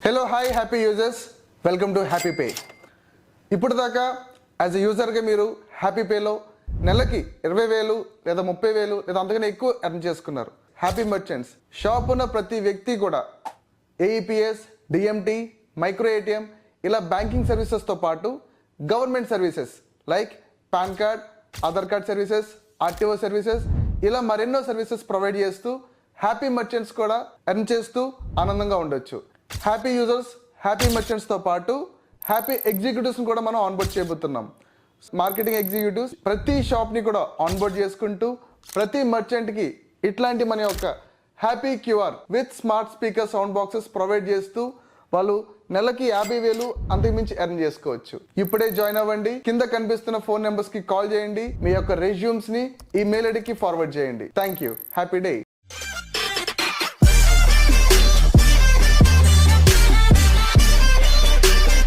Hello hi happy users, welcome to happy pay. ఇప్పుడు దాకా as a యూజర్గా మీరు happy పేలో నెలకి 20,000 లేదా 30,000 లేదా అంతకన్నా ఎక్కువ ఎర్న్ చేసుకున్నారు. హ్యాపీ మర్చెంట్స్ షాప్ ఉన్న ప్రతి వ్యక్తి కూడా ఏఈపిఎస్, డిఎంటి, మైక్రో ఏటీఎం ఇలా బ్యాంకింగ్ సర్వీసెస్తో పాటు government services like pan card, Aadhaar card services, RTO services ఇలా మరెన్నో సర్వీసెస్ ప్రొవైడ్ చేస్తూ హ్యాపీ మర్చెంట్స్ కూడా ఎర్న్ చేస్తూ ఆనందంగా ఉండొచ్చు. హ్యాపీ యూజర్స్, హ్యాపీ మర్చెంట్స్తో పాటు హ్యాపీ ఎగ్జిక్యూటివ్స్ని కూడా మనం ఆన్బోర్డ్ చేయబోతున్నాం. మార్కెటింగ్ ఎగ్జిక్యూటివ్స్ ప్రతి షాప్ని కూడా ఆన్బోర్డ్ చేసుకుంటూ ప్రతి మర్చెంట్కి ఇట్లాంటి మన యొక్క happy QR with smart speaker sound boxes provide చేస్తూ వాళ్ళు నెలకి 50,000 అంతకుమించి ఎర్న్ చేసుకోవచ్చు. ఇప్పుడే జాయిన్ అవ్వండి. కింద కనిపిస్తున్న ఫోన్ నెంబర్స్కి కాల్ చేయండి. మీ యొక్క రెజ్యూమ్స్ని ఈ మెయిల్ ఐడికి ఫార్వర్డ్ చేయండి. Thank you. Happy day.